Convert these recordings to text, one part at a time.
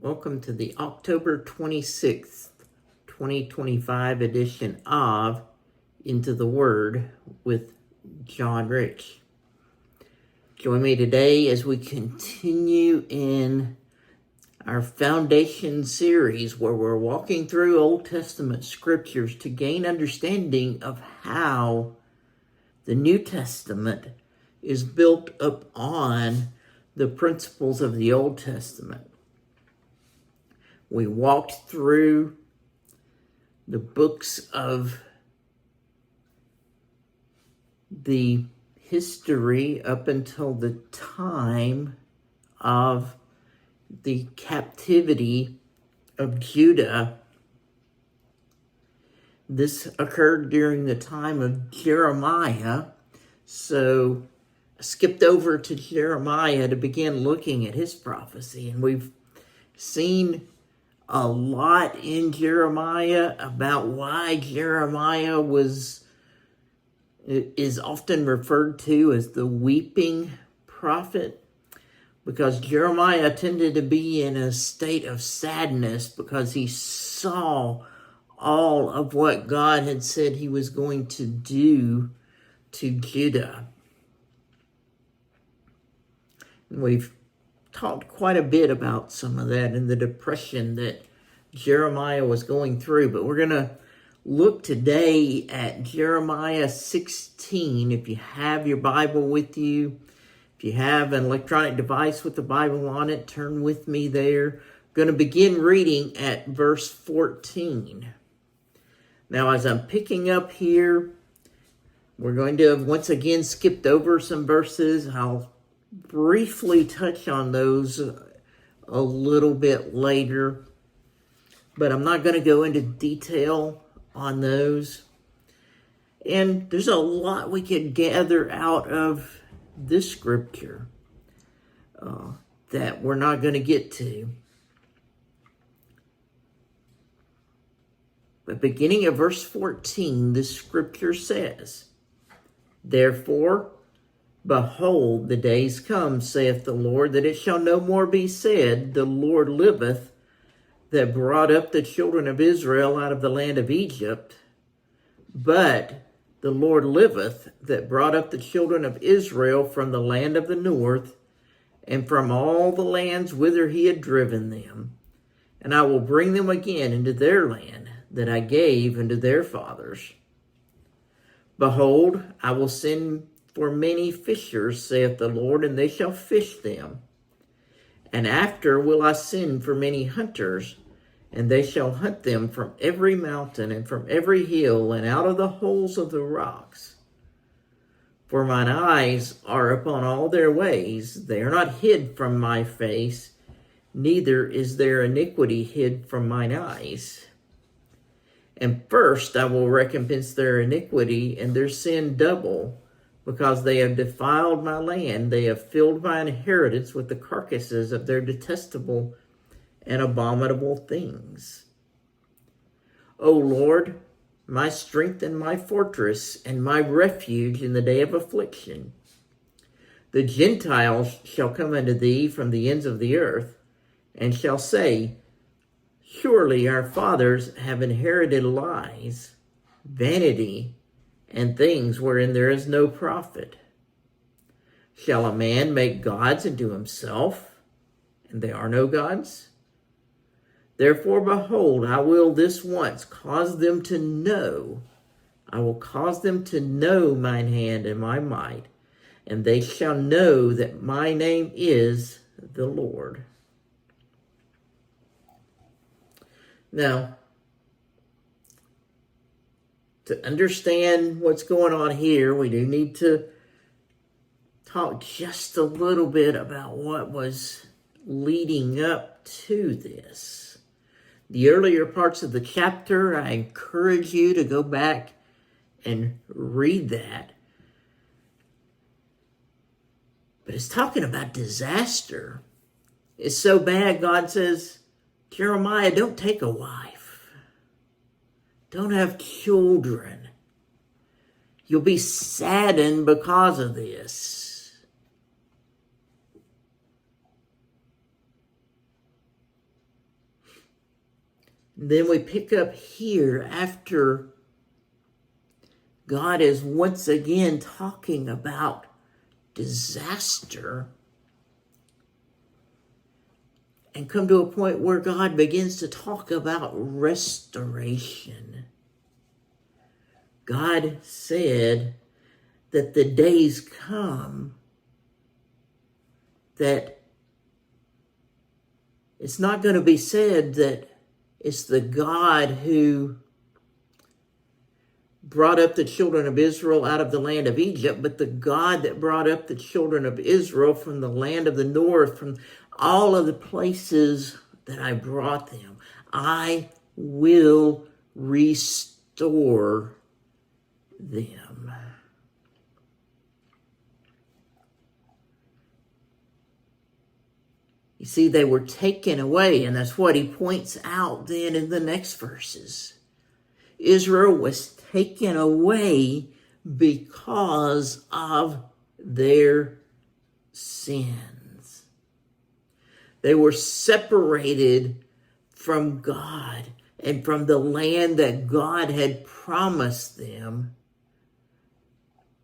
Welcome to the October 26th, 2025 edition of Into the Word with John Rich. Join me today as we continue in our foundation series where we're walking through Old Testament scriptures to gain understanding of how the New Testament is built up on the principles of the Old Testament. We walked through the books of the history up until the time of the captivity of Judah. This occurred during the time of Jeremiah, so I skipped over to Jeremiah to begin looking at his prophecy, and we've seen a lot in Jeremiah about why Jeremiah is often referred to as the weeping prophet, because Jeremiah tended to be in a state of sadness because he saw all of what God had said he was going to do to Judah. And we've talked quite a bit about some of that and the depression that Jeremiah was going through, but we're going to look today at Jeremiah 16. If you have your Bible with you, if you have an electronic device with the Bible on it, turn with me there. I'm going to begin reading at verse 14. Now, as I'm picking up here, we're going to have once again skipped over some verses. I'll briefly touch on those a little bit later, but I'm not going to go into detail on those. And there's a lot we could gather out of this scripture that we're not going to get to. But beginning at verse 14, this scripture says, "Therefore, behold, the days come, saith the Lord, that it shall no more be said, The Lord liveth, that brought up the children of Israel out of the land of Egypt. But the Lord liveth, that brought up the children of Israel from the land of the north, and from all the lands whither he had driven them. And I will bring them again into their land, that I gave unto their fathers. Behold, I will send for many fishers, saith the Lord, and they shall fish them. And after will I send for many hunters, and they shall hunt them from every mountain and from every hill and out of the holes of the rocks. For mine eyes are upon all their ways, they are not hid from my face, neither is their iniquity hid from mine eyes. And first I will recompense their iniquity and their sin double, because they have defiled my land, they have filled my inheritance with the carcasses of their detestable and abominable things. O Lord, my strength and my fortress and my refuge in the day of affliction. The Gentiles shall come unto thee from the ends of the earth, and shall say, Surely our fathers have inherited lies, vanity, and things wherein there is no profit. Shall a man make gods unto himself, and they are no gods? Therefore, behold, I will this once cause them to know. I will cause them to know mine hand and my might, and they shall know that my name is the Lord." Now, to understand what's going on here, we do need to talk just a little bit about what was leading up to this. The earlier parts of the chapter, I encourage you to go back and read that. But it's talking about disaster. It's so bad, God says, Jeremiah, don't take a wife. Don't have children. You'll be saddened because of this. Then we pick up here after God is once again talking about disaster, and come to a point where God begins to talk about restoration. God said that the days come that it's not going to be said that it's the God who brought up the children of Israel out of the land of Egypt, but the God that brought up the children of Israel from the land of the north, from all of the places that I brought them. I will restore them. You see, they were taken away, and that's what he points out then in the next verses. Israel was taken away because of their sins. They were separated from God and from the land that God had promised them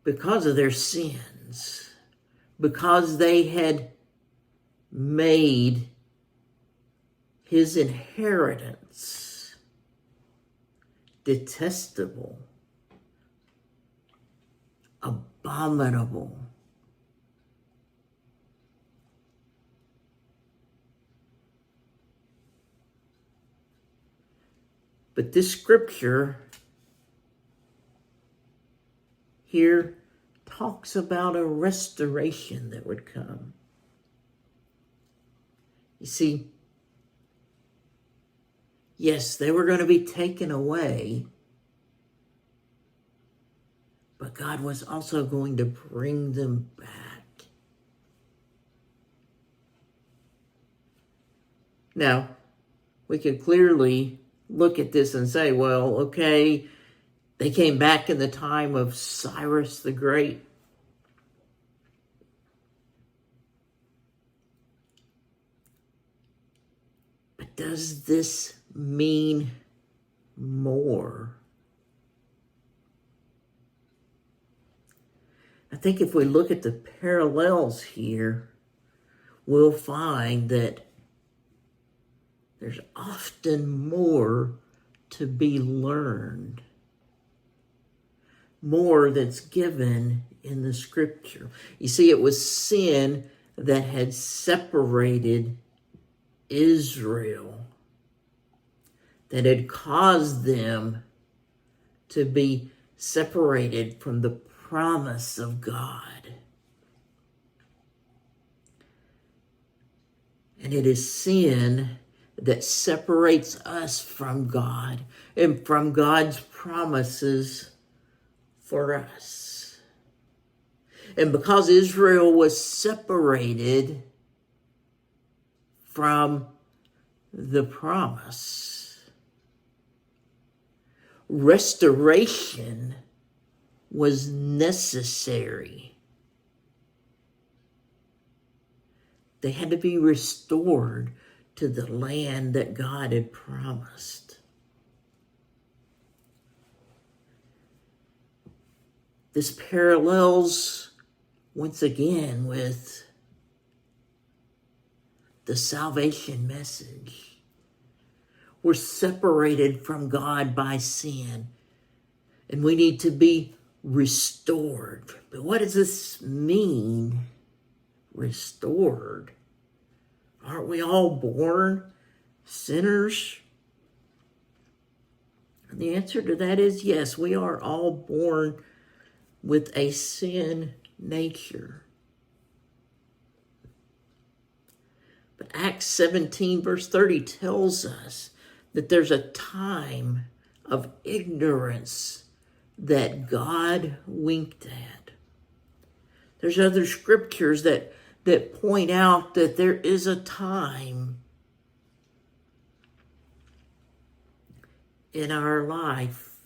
because of their sins, because they had made his inheritance detestable, abominable. But this scripture here talks about a restoration that would come. You see, yes, they were going to be taken away, but God was also going to bring them back. Now, we could clearly look at this and say, well, okay, they came back in the time of Cyrus the Great. But does this mean more? I think if we look at the parallels here, we'll find that there's often more to be learned, more that's given in the scripture. You see, it was sin that had separated Israel, that had caused them to be separated from the promise of God. And it is sin that separates us from God and from God's promises for us. And because Israel was separated from the promise, restoration was necessary. They had to be restored to the land that God had promised. This parallels once again with the salvation message. We're separated from God by sin, and we need to be restored. But what does this mean, restored? Aren't we all born sinners? And the answer to that is yes, we are all born with a sin nature. But Acts 17 verse 30 tells us that there's a time of ignorance that God winked at. There's other scriptures that point out that there is a time in our life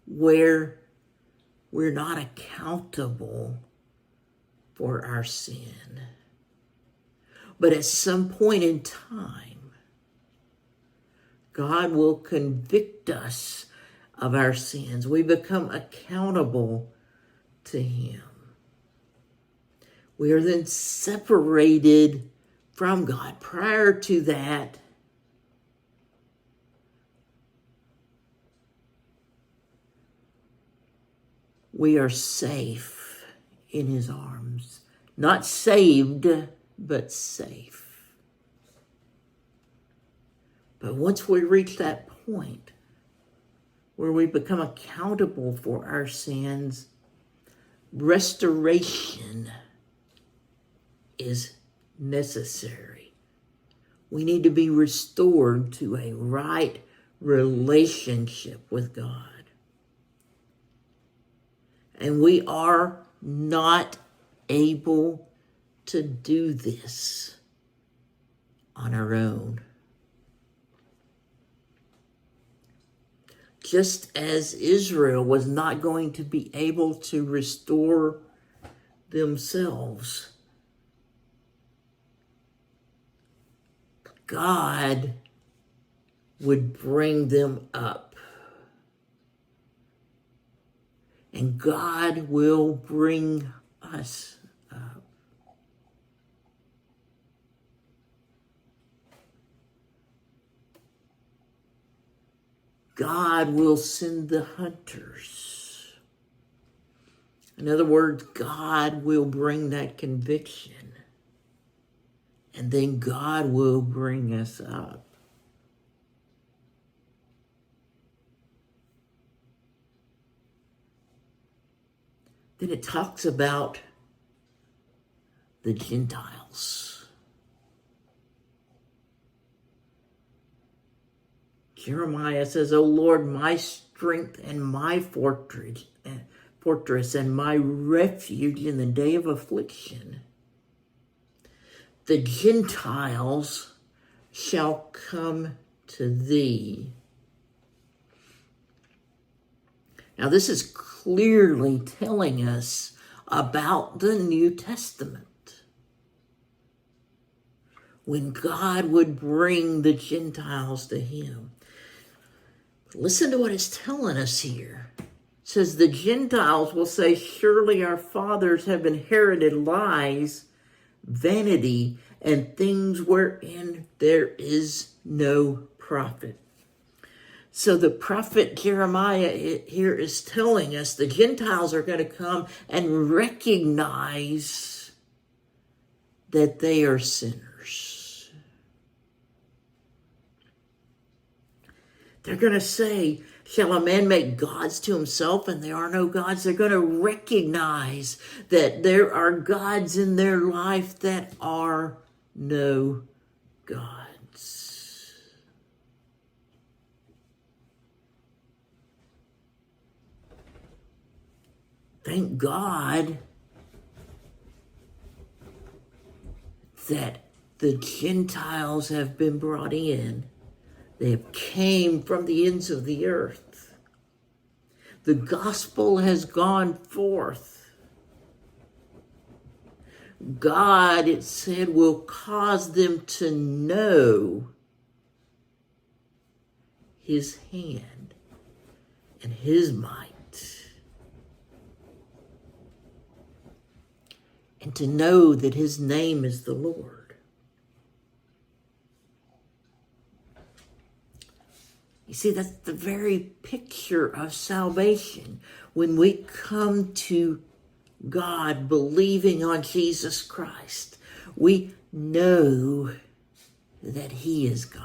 where we're not accountable for our sin. But at some point in time, God will convict us of our sins. We become accountable to him. We are then separated from God. Prior to that, we are safe in his arms. Not saved, but safe. But once we reach that point where we become accountable for our sins, restoration is necessary. We need to be restored to a right relationship with God. And we are not able to do this on our own. Just as Israel was not going to be able to restore themselves, God would bring them up. And God will bring us up. God will send the hunters. In other words, God will bring that conviction. And then God will bring us up. Then it talks about the Gentiles. Jeremiah says, O Lord, my strength and my fortress and my refuge in the day of affliction. The Gentiles shall come to thee. Now this is clearly telling us about the New Testament, when God would bring the Gentiles to him. Listen to what it's telling us here. It says the Gentiles will say, surely our fathers have inherited lies, vanity, and things wherein there is no profit. So the prophet Jeremiah here is telling us the Gentiles are going to come and recognize that they are sinners. They're going to say, shall a man make gods to himself and there are no gods? They're going to recognize that there are gods in their life that are no gods. Thank God that the Gentiles have been brought in. They have came from the ends of the earth. The gospel has gone forth. God, it said, will cause them to know his hand and his might. And to know that his name is the Lord. You see, that's the very picture of salvation. When we come to God believing on Jesus Christ, we know that he is God.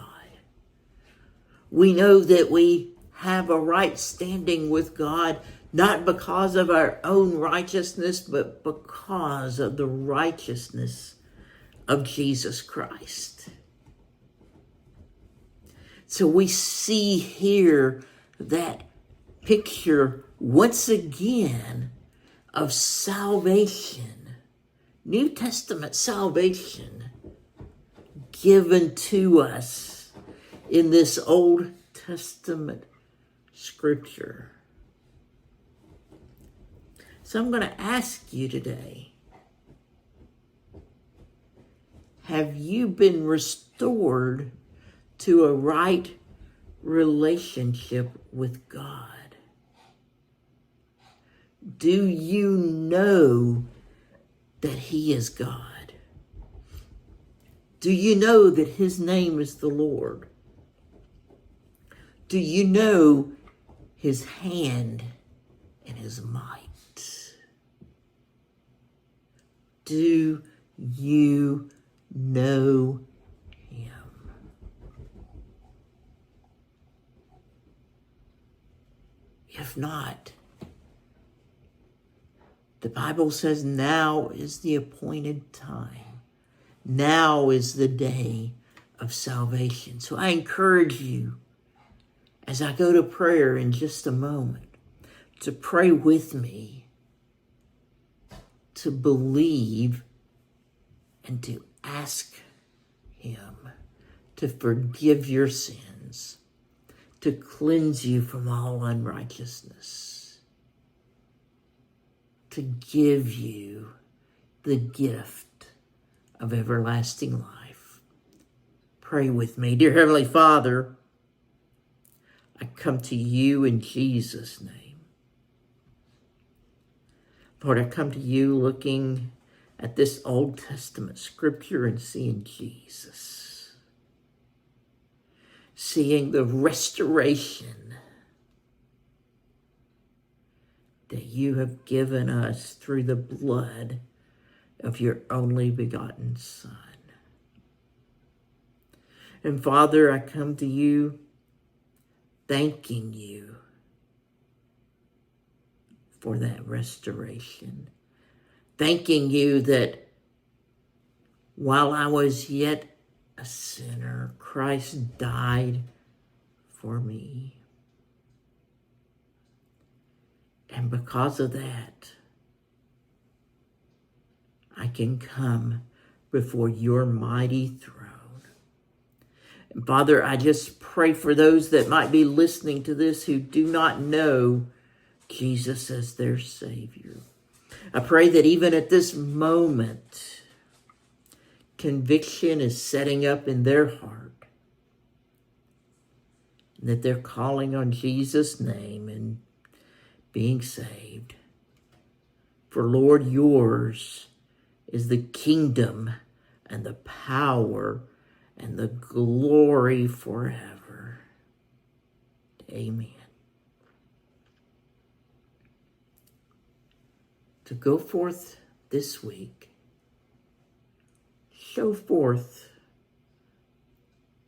We know that we have a right standing with God, not because of our own righteousness, but because of the righteousness of Jesus Christ. So we see here that picture once again of salvation, New Testament salvation given to us in this Old Testament scripture. So I'm going to ask you today, have you been restored to a right relationship with God? Do you know that He is God? Do you know that His name is the Lord? Do you know His hand and His might? Do you know Him? If not, the Bible says now is the appointed time. Now is the day of salvation. So I encourage you, as I go to prayer in just a moment, to pray with me, to believe, and to ask Him to forgive your sins, to cleanse you from all unrighteousness, to give you the gift of everlasting life. Pray with me. Dear Heavenly Father, I come to you in Jesus' name. Lord, I come to you looking at this Old Testament scripture and seeing Jesus. Seeing the restoration that you have given us through the blood of your only begotten Son. And Father, I come to you thanking you for that restoration. Thanking you that while I was yet a sinner, Christ died for me. And because of that, I can come before your mighty throne. And Father, I just pray for those that might be listening to this who do not know Jesus as their Savior. I pray that even at this moment, conviction is setting up in their heart, and that they're calling on Jesus' name and being saved. For Lord, yours is the kingdom and the power and the glory forever. Amen. To go forth this week, show forth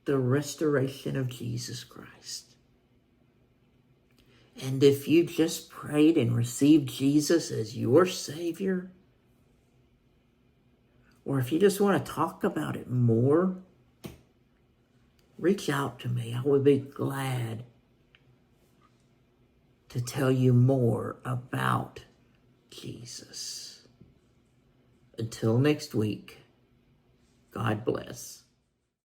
the restoration of Jesus Christ. And if you just prayed and received Jesus as your Savior, or if you just want to talk about it more, reach out to me. I would be glad to tell you more about Jesus. Until next week, God bless.